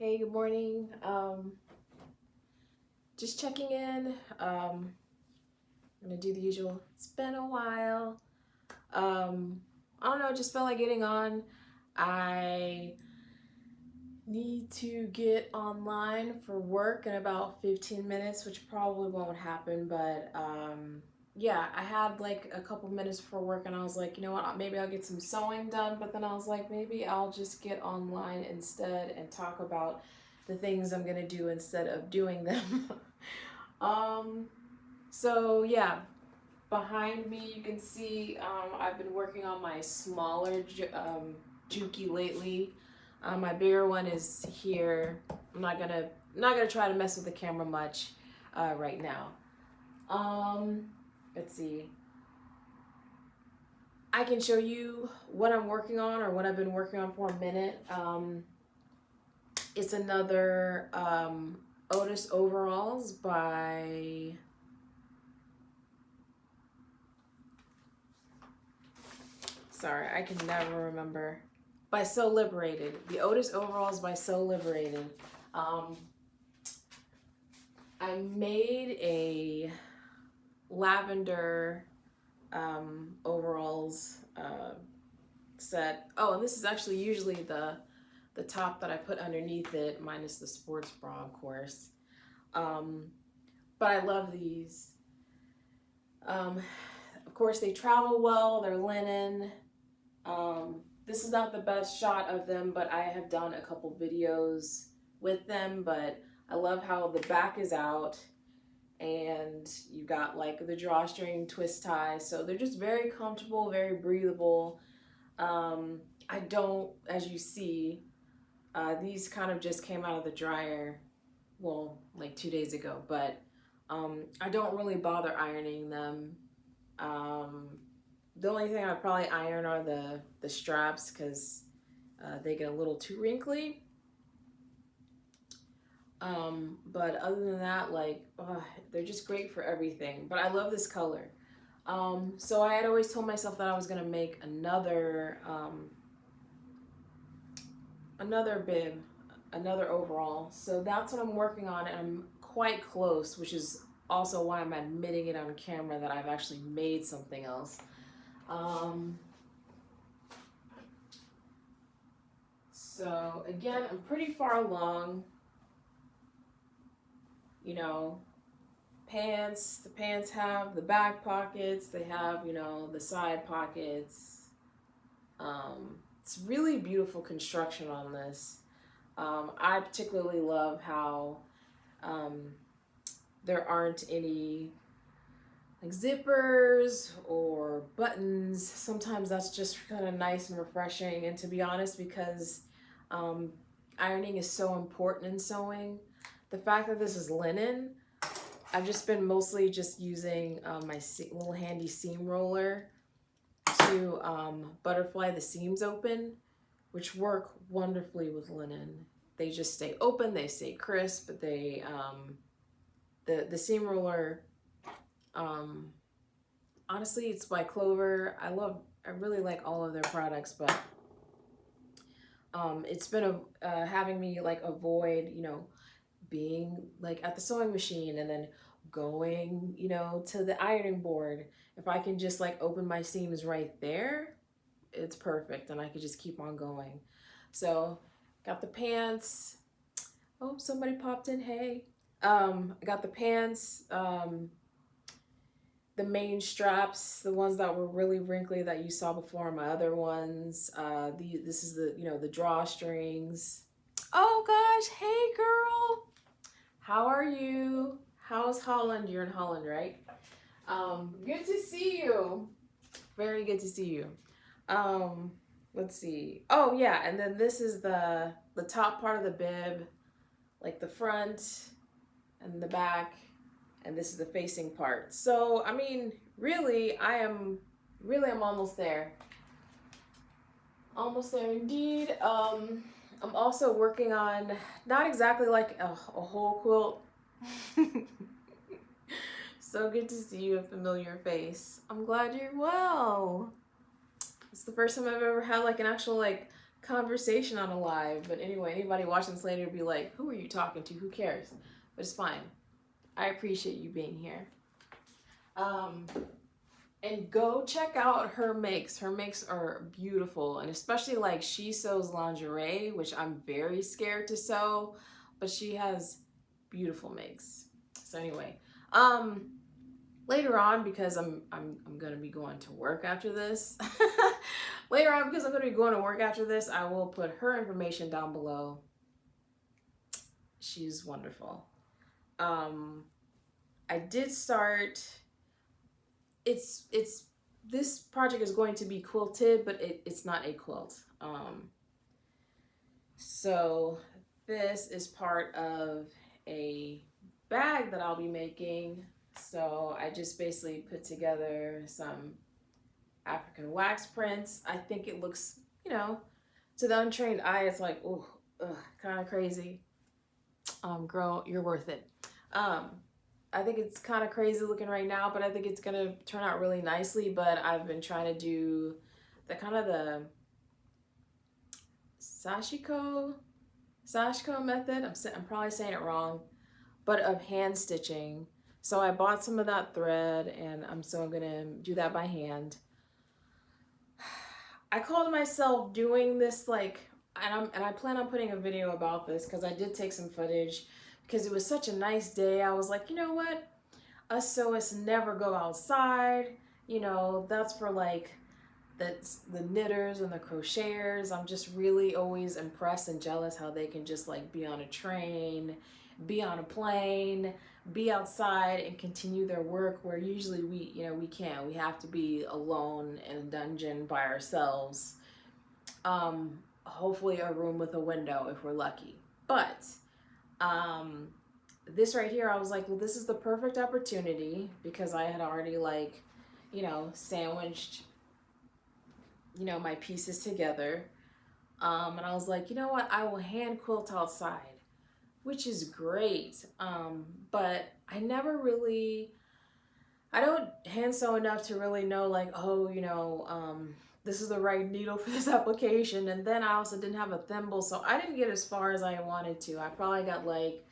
Hey, good morning. Just checking in. I'm gonna do the usual. It's been a while. I don't know, just felt like getting on. I need to get online for work in about 15 minutes, which probably won't happen, but yeah, I had like a couple minutes before work and I was like, you know what, maybe I'll get some sewing done, but then I was like, maybe I'll just get online instead and talk about the things I'm gonna do instead of doing them. um, so yeah, behind me you can see I've been working on my smaller Juki lately. My bigger one is here. I'm not gonna try to mess with the camera much right now. Um, let's see. I can show you what I'm working on or what I've been working on for a minute. It's another Otis overalls by sorry, I can never remember. By So Liberated. The Otis overalls by So Liberated. Um, I made a lavender overalls set. Oh, and this is actually usually the top that I put underneath it, minus the sports bra, of course. Um, but I love these. Of course, they travel well. They're linen. This is not the best shot of them, but I have done a couple videos with them. But I love how the back is out and you got like the drawstring twist tie, so they're just very comfortable, very breathable. I don't, as you see, these kind of just came out of the dryer, well, like 2 days ago, but I don't really bother ironing them. um, the only thing I probably iron are the straps because they get a little too wrinkly. But other than that, like, they're just great for everything. But I love this color. So I had always told myself that I was gonna make another bib, another overall. So that's what I'm working on, and I'm quite close, which is also why I'm admitting it on camera that I've actually made something else. Um, so again, I'm pretty far along. You know, the pants have the back pockets, they have, the side pockets. It's really beautiful construction on this. I particularly love how um, there aren't any like zippers or buttons. Sometimes that's just kind of nice and refreshing. And to be honest, because um, ironing is so important in sewing, the fact that this is linen, I've just been mostly just using my little handy seam roller to butterfly the seams open, which work wonderfully with linen. They just stay open, they stay crisp, but the seam roller, um, honestly, it's by Clover. I really like all of their products, but it's been having me like avoid, being like at the sewing machine and then going, to the ironing board. If I can just like open my seams right there, it's perfect and I could just keep on going. So got the pants. Oh, somebody popped in. Hey. I got the pants, the main straps, the ones that were really wrinkly that you saw before, my other ones. This is the drawstrings. Oh gosh, hey girl. How are you? How's Holland? You're in Holland, right? Good to see you. Very good to see you. Um, let's see. Oh yeah, and then this is the top part of the bib, like the front and the back, and this is the facing part. So I mean, I'm almost there. Almost there indeed. I'm also working on not exactly like a whole quilt. So good to see you, a familiar face. I'm glad you're well. It's the first time I've ever had like an actual like conversation on a live. But anyway, anybody watching this later will be like, who are you talking to? Who cares? But it's fine. I appreciate you being here. And go check out her makes. Her makes are beautiful, and especially like she sews lingerie, which I'm very scared to sew, but she has beautiful makes. So anyway, later on, because I'm gonna be going to work after this. Later on, because I'm gonna be going to work after this, I will put her information down below. She's wonderful. I did start. It's this project is going to be quilted, but it's not a quilt. So this is part of a bag that I'll be making. So I just basically put together some African wax prints. I think it looks, you know, to the untrained eye, it's like, oh, kind of crazy. Girl, you're worth it. I think it's kind of crazy looking right now, but I think it's gonna turn out really nicely. But I've been trying to do the kind of the sashiko method. I'm probably saying it wrong, but of hand stitching. So I bought some of that thread, and I'm gonna do that by hand. I called myself doing this like, and I plan on putting a video about this because I did take some footage because it was such a nice day. I was like, you know what? Us sewists never go outside. You know, that's for like the knitters and the crocheters. I'm just really always impressed and jealous how they can just like be on a train, be on a plane, be outside and continue their work where usually we can't. We have to be alone in a dungeon by ourselves. Hopefully a room with a window if we're lucky. But this right here, I was like, well, this is the perfect opportunity because I had already like, sandwiched, my pieces together. And I was like, you know what? I will hand quilt outside, which is great. But I don't hand sew enough to really know like, this is the right needle for this application. And then I also didn't have a thimble, so I didn't get as far as I wanted to. I probably got like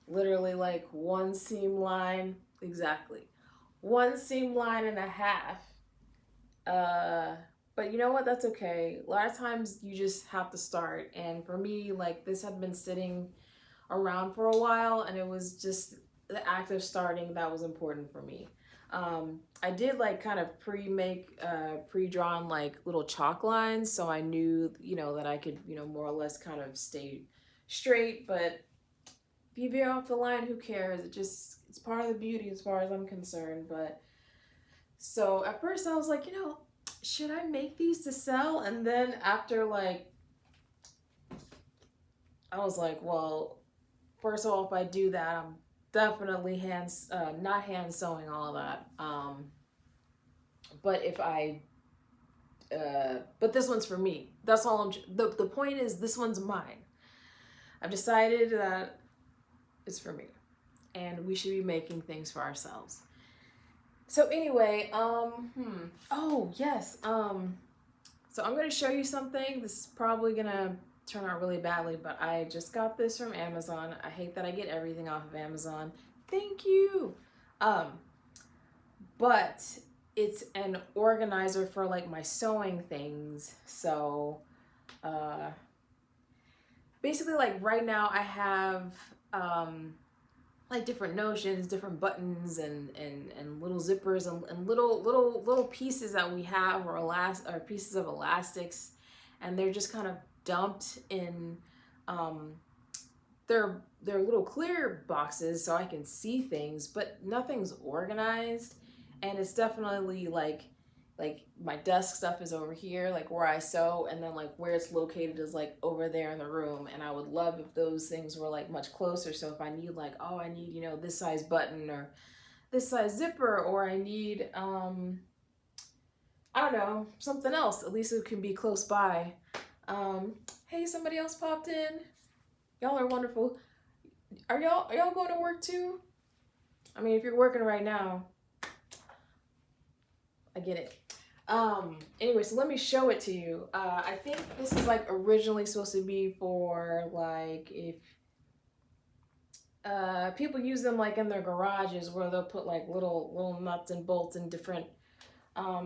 literally like one seam line, exactly. One seam line and a half. But you know what? That's okay. A lot of times you just have to start. And for me, like this had been sitting around for a while, and it was just the act of starting that was important for me. I did like kind of pre-drawn like little chalk lines, so I knew, that I could, more or less kind of stay straight. But if you veer off the line, who cares? It's part of the beauty as far as I'm concerned. But so at first I was like, should I make these to sell? And then after like, I was like, well, first of all, if I do that, I'm definitely not hand sewing all of that. But if I, but this one's for me. That's all the point is this one's mine. I've decided that it's for me and we should be making things for ourselves. So anyway, oh yes, so I'm going to show you something. This is probably going to turn out really badly, but I just got this from Amazon. I hate that I get everything off of Amazon. Thank you. But it's an organizer for like my sewing things. So, basically like right now I have, like different notions, different buttons and little zippers and little pieces that we have or pieces of elastics, and they're just kind of dumped in they're little clear boxes so I can see things, but nothing's organized. And it's definitely like my desk stuff is over here, like where I sew, and then like where it's located is like over there in the room. And I would love if those things were like much closer. So if I need like, oh, I need, this size button or this size zipper, or I need, I don't know, something else, at least it can be close by. Hey, somebody else popped in. Y'all are wonderful. Are y'all going to work too? I mean, if you're working right now, I get it. Anyway, so let me show it to you. I think this is like originally supposed to be for like if people use them like in their garages where they'll put like little nuts and bolts and different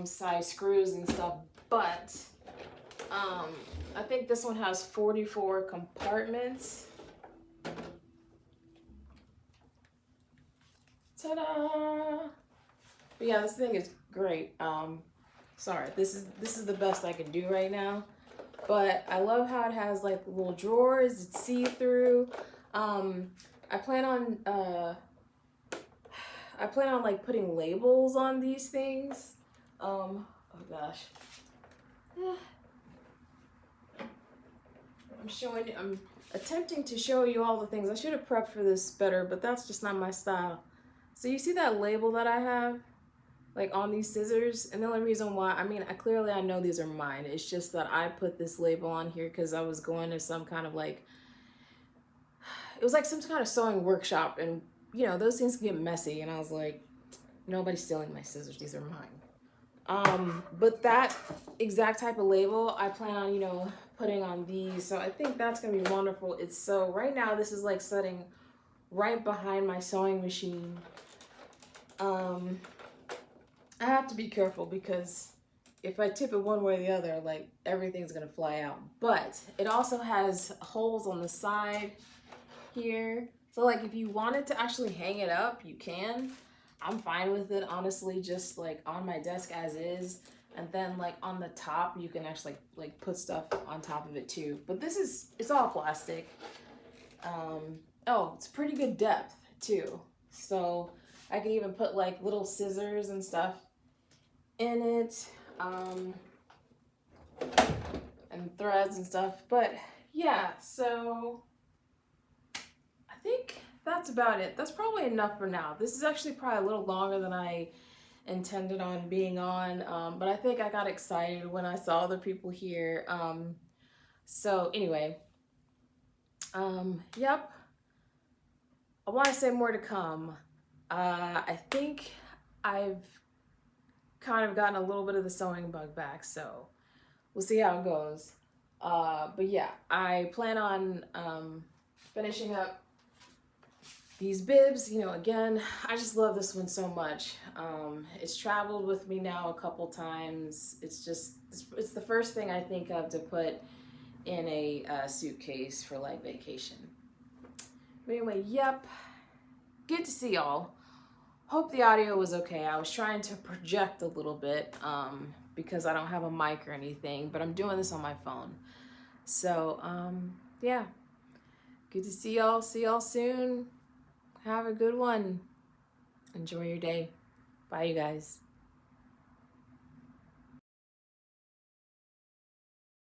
size screws and stuff. But I think this one has 44 compartments. Ta-da! But yeah, this thing is great. Sorry, this is the best I can do right now. But I love how it has like little drawers. It's see-through. I plan on like putting labels on these things. Oh gosh. I'm attempting to show you all the things. I should have prepped for this better, but that's just not my style. So you see that label that I have like on these scissors? And the only reason why, I mean, I know these are mine. It's just that I put this label on here because I was going to some kind of like, it was like some kind of sewing workshop, and you know, those things can get messy, and I was like, nobody's stealing my scissors, these are mine. But that exact type of label I plan on, you know, putting on these. So I think that's gonna be wonderful. It's so right now this is like setting right behind my sewing machine. I have to be careful because if I tip it one way or the other, like everything's gonna fly out. But it also has holes on the side here. So like if you wanted to actually hang it up, you can. I'm fine with it, honestly, just like on my desk as is. And then like on the top, you can actually like put stuff on top of it too. But this is, it's all plastic. Oh, it's pretty good depth too. So I can even put like little scissors and stuff in it. And threads and stuff. But yeah, so I think that's about it. That's probably enough for now. This is actually probably a little longer than I intended on being on, but I think I got excited when I saw other people here. So anyway, yep. I want to say more to come. I think I've kind of gotten a little bit of the sewing bug back, so we'll see how it goes. But yeah, I plan on finishing up these bibs. You know, again, I just love this one so much. It's traveled with me now a couple times. It's the first thing I think of to put in a suitcase for like vacation. But anyway, yep, good to see y'all. Hope the audio was okay. I was trying to project a little bit because I don't have a mic or anything, but I'm doing this on my phone. So yeah, good to see y'all. See y'all soon. Have a good one. Enjoy your day. Bye, you guys.